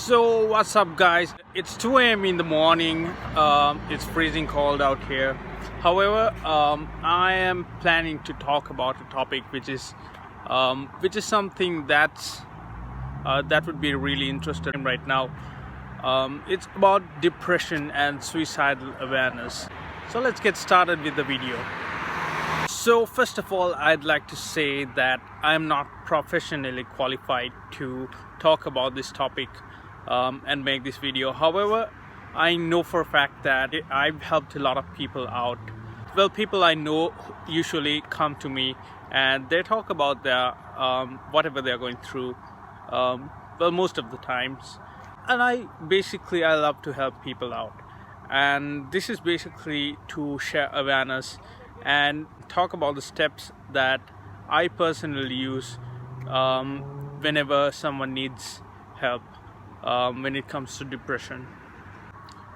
So what's up guys, it's 2 a.m. in the morning. It's freezing cold out here. However, I am planning to talk about a topic which is something that would be really interesting right now. It's about depression and suicidal awareness. So let's get started with the video. So first of all, I'd like to say that I'm not professionally qualified to talk about this topic and make this video. However, I know for a fact that I've helped a lot of people out. Well, people I know usually come to me and they talk about their whatever they're going through, well, most of the times. And I love to help people out, and this is basically to share awareness and talk about the steps that I personally use whenever someone needs help when it comes to depression.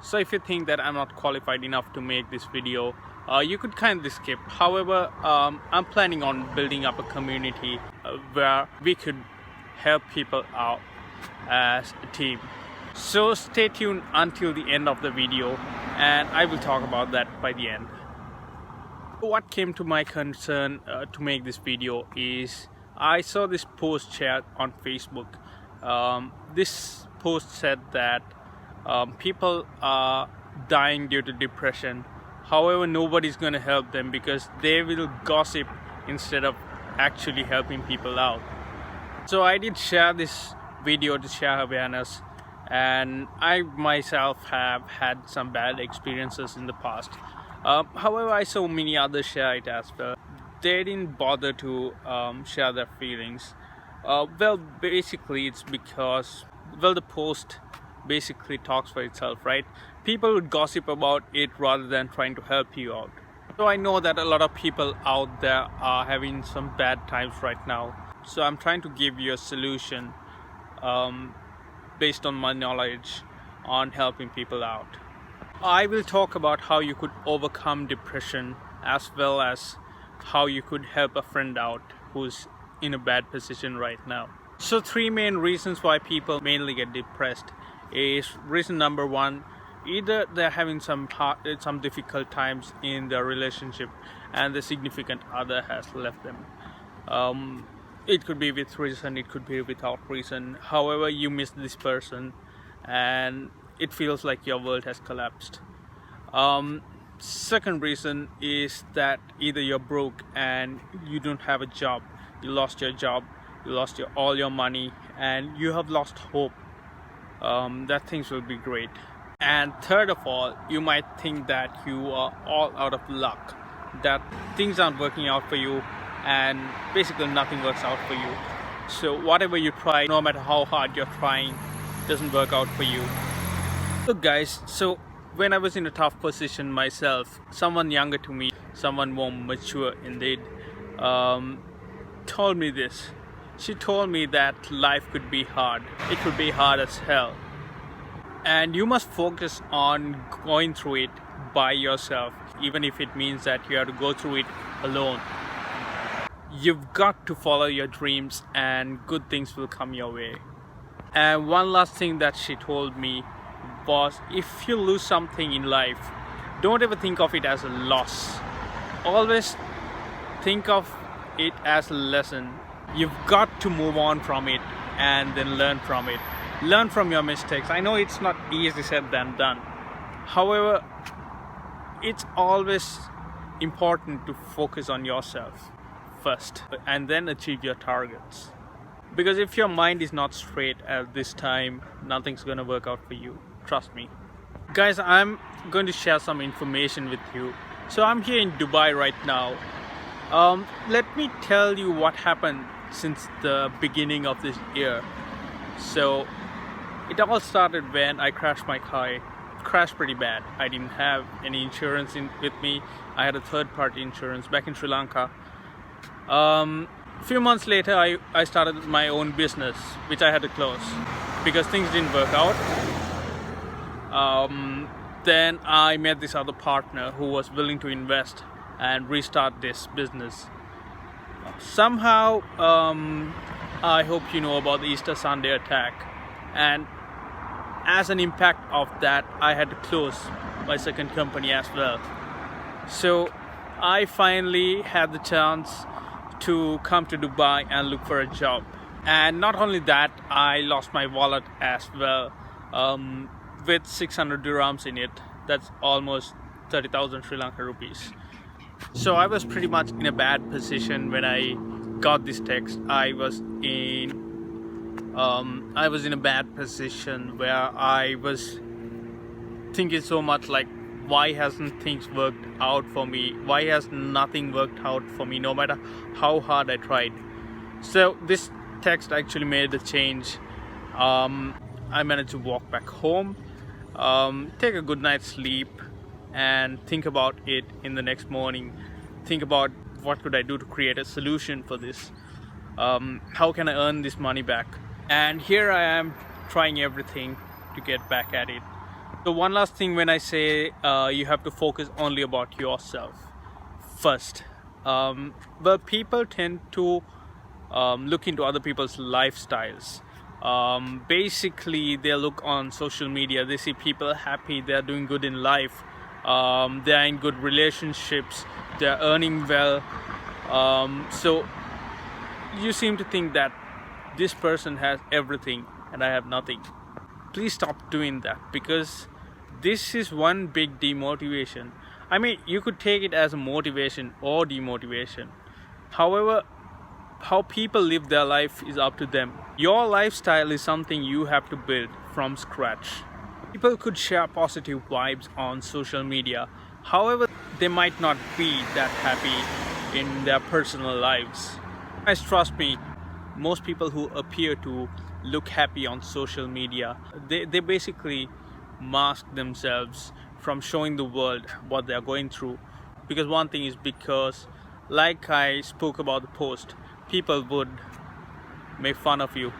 So if you think that I'm not qualified enough to make this video, you could kindly skip. However, I'm planning on building up a community where we could help people out as a team. So stay tuned until the end of the video and I will talk about that by the end. What came to my concern to make this video is I saw this post shared on Facebook. This post said that people are dying due to depression. However, nobody's going to help them because they will gossip instead of actually helping people out. So I did share this video to share awareness, and I myself have had some bad experiences in the past. However, I saw many others share it as well. They didn't bother to share their feelings. Well, basically it's because, well, the post basically talks for itself, right? People would gossip about it rather than trying to help you out. So I know that a lot of people out there are having some bad times right now. So I'm trying to give you a solution based on my knowledge on helping people out. I will talk about how you could overcome depression, as well as how you could help a friend out who's in a bad position right now. So 3 main reasons why people mainly get depressed is: reason number one, either they're having some difficult times in their relationship and the significant other has left them. It could be with reason, it could be without reason. However, you miss this person and it feels like your world has collapsed. Second reason is that either you're broke and you don't have a job, you lost your job, you lost all your money, and you have lost hope that things will be great. And third of all, you might think that you are all out of luck, that things aren't working out for you, and basically nothing works out for you. So whatever you try, no matter how hard you're trying, doesn't work out for you. Look guys, so when I was in a tough position myself, someone younger to me, someone more mature indeed, told me this. She told me that life could be hard. It could be hard as hell. And you must focus on going through it by yourself, even if it means that you have to go through it alone. You've got to follow your dreams and good things will come your way. And one last thing that she told me was, if you lose something in life, don't ever think of it as a loss. Always think of it as a lesson. You've got to move on from it and then learn from it. Learn from your mistakes. I know it's not easy said than done. However, it's always important to focus on yourself first and then achieve your targets. Because if your mind is not straight at this time, nothing's gonna work out for you. Trust me. Guys, I'm going to share some information with you. So I'm here in Dubai right now. Let me tell you what happened since the beginning of this year. So it all started when I crashed my car. It crashed pretty bad. I didn't have any insurance with me. I had a third-party insurance back in Sri Lanka. A few months later, I started my own business, which I had to close because things didn't work out. Then I met this other partner who was willing to invest and restart this business. Somehow, I hope you know about the Easter Sunday attack, and as an impact of that, I had to close my second company as well. So I finally had the chance to come to Dubai and look for a job. And not only that, I lost my wallet as well, with 600 dirhams in it. That's almost 30,000 Sri Lankan rupees. So I was pretty much in a bad position when I got this text. I was in a bad position where I was thinking so much like, why hasn't things worked out for me? Why has nothing worked out for me, no matter how hard I tried? So this text actually made a change. I managed to walk back home, take a good night's sleep, and think about it in the next morning. Think about what could I do to create a solution for this. How can I earn this money back? And here I am trying everything to get back at it. So one last thing, when I say you have to focus only about yourself first. But people tend to look into other people's lifestyles. Basically, they look on social media, they see people happy, they're doing good in life, they're in good relationships, they're earning well. So you seem to think that this person has everything and I have nothing. Please stop doing that, because this is one big demotivation. I mean, you could take it as a motivation or demotivation. However, how people live their life is up to them. Your lifestyle is something you have to build from scratch. People could share positive vibes on social media. However, they might not be that happy in their personal lives. Guys, trust me, most people who appear to look happy on social media, they basically mask themselves from showing the world what they are going through. Because one thing is, because like I spoke about the post, people would make fun of you.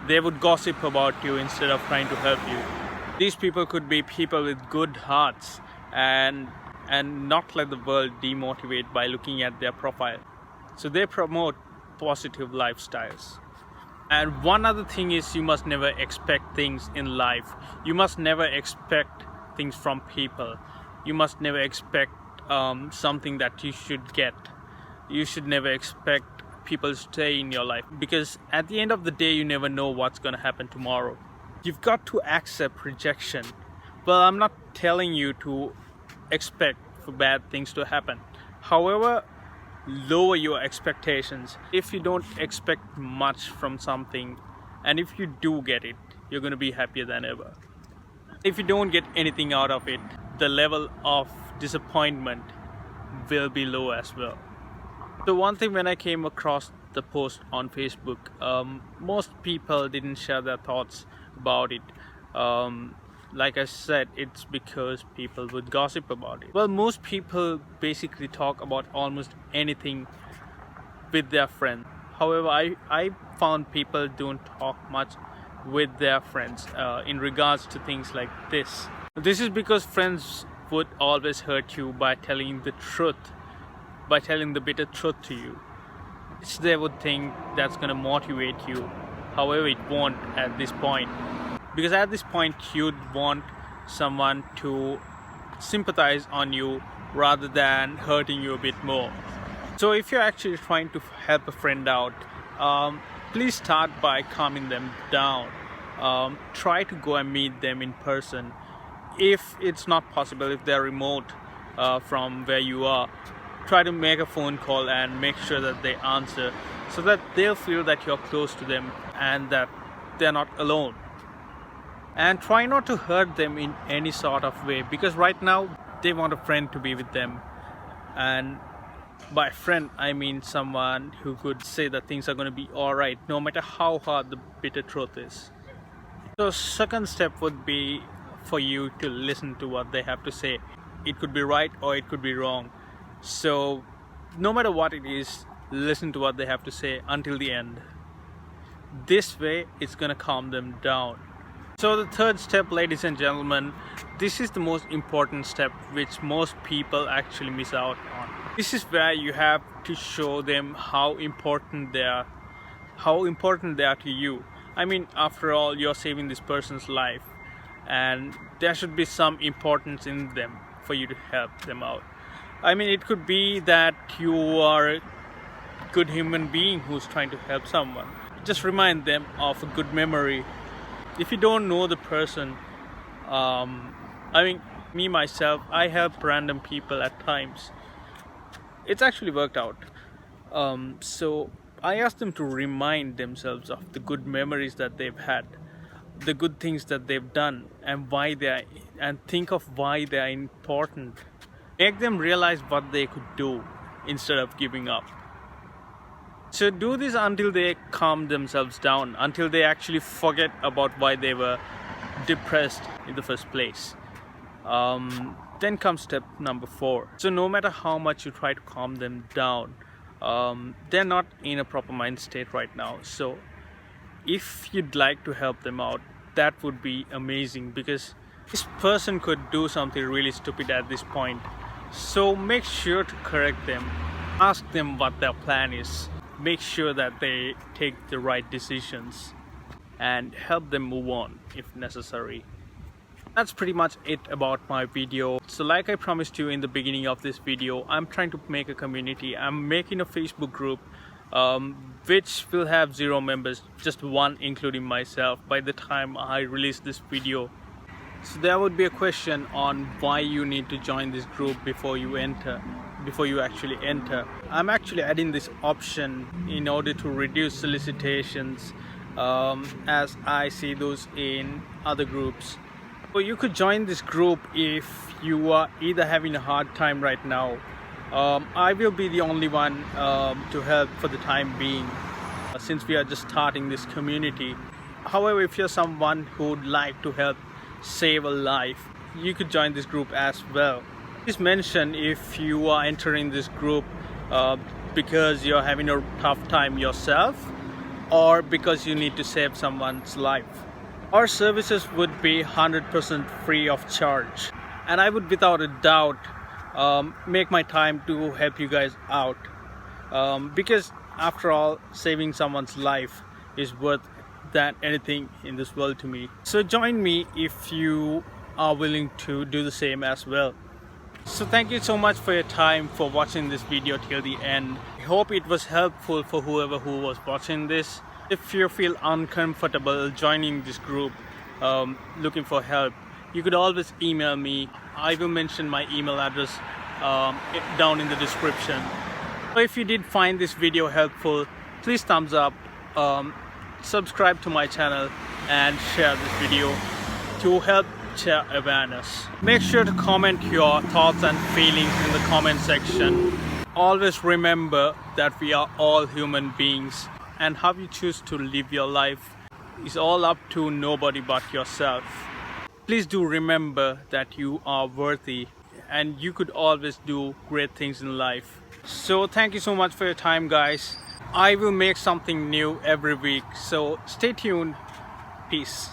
They would gossip about you instead of trying to help you. These people could be people with good hearts and not let the world demotivate by looking at their profile. So they promote positive lifestyles. And one other thing is, you must never expect things in life. You must never expect things from people. You must never expect something that you should get. You should never expect people to stay in your life, because at the end of the day, you never know what's going to happen tomorrow. You've got to accept rejection. Well, I'm not telling you to expect for bad things to happen. However, lower your expectations. If you don't expect much from something, and if you do get it, you're going to be happier than ever. If you don't get anything out of it, the level of disappointment will be low as well. So one thing, when I came across the post on Facebook, most people didn't share their thoughts about it. Like I said, it's because people would gossip about it. Well, most people basically talk about almost anything with their friends. However, I found people don't talk much with their friends in regards to things like this. This is because friends would always hurt you by telling the truth, by telling the bitter truth to you, which they would think that's going to motivate you. However, it won't at this point. Because at this point, you'd want someone to sympathize on you rather than hurting you a bit more. So if you're actually trying to help a friend out, please start by calming them down. Try to go and meet them in person. If it's not possible, if they're remote from where you are, try to make a phone call and make sure that they answer, so that they'll feel that you're close to them and that they're not alone. And try not to hurt them in any sort of way, because right now they want a friend to be with them. And by friend, I mean someone who could say that things are going to be alright, no matter how hard the bitter truth is. So second step would be for you to listen to what they have to say. It could be right or it could be wrong. So no matter what it is, listen to what they have to say until the end. This way, it's going to calm them down. So the third step, ladies and gentlemen, this is the most important step which most people actually miss out on. This is where you have to show them how important they are to you. I mean, after all, you're saving this person's life. and there should be some importance in them for you to help them out. I mean, it could be that you are a good human being who's trying to help someone. Just remind them of a good memory. If you don't know the person, I mean, me myself, I help random people at times. It's actually worked out. So I ask them to remind themselves of the good memories that they've had, the good things that they've done, and think of why they are important. Make them realize what they could do instead of giving up. So do this until they calm themselves down, until they actually forget about why they were depressed in the first place. Then comes step number 4. So no matter how much you try to calm them down, they're not in a proper mind state right now. So if you'd like to help them out, that would be amazing, because this person could do something really stupid at this point. So make sure to correct them, ask them what their plan is, make sure that they take the right decisions, and help them move on if necessary. That's pretty much it about my video. So like I promised you in the beginning of this video, I'm trying to make a community. I'm making a Facebook group which will have 0 members, just 1 including myself, by the time I release this video. So there would be a question on why you need to join this group before you actually enter. I'm actually adding this option in order to reduce solicitations, as I see those in other groups. So you could join this group if you are either having a hard time right now. I will be the only one to help for the time being, since we are just starting this community. However, if you're someone who would like to help save a life, you could join this group as well. Please mention if you are entering this group because you're having a tough time yourself, or because you need to save someone's life. Our services would be 100% free of charge, and I would without a doubt make my time to help you guys out, because after all, saving someone's life is worth than anything in this world to me. So join me if you are willing to do the same as well. So thank you so much for your time, for watching this video till the end. I hope it was helpful for whoever who was watching this. If you feel uncomfortable joining this group, looking for help, you could always email me. I will mention my email address down in the description. So if you did find this video helpful, please thumbs up, subscribe to my channel, and share this video to help share awareness. Make sure to comment your thoughts and feelings in the comment section. Always remember that we are all human beings, and how you choose to live your life is all up to nobody but yourself. Please do remember that you are worthy, and you could always do great things in life. So thank you so much for your time, guys. I will make something new every week, so stay tuned. Peace.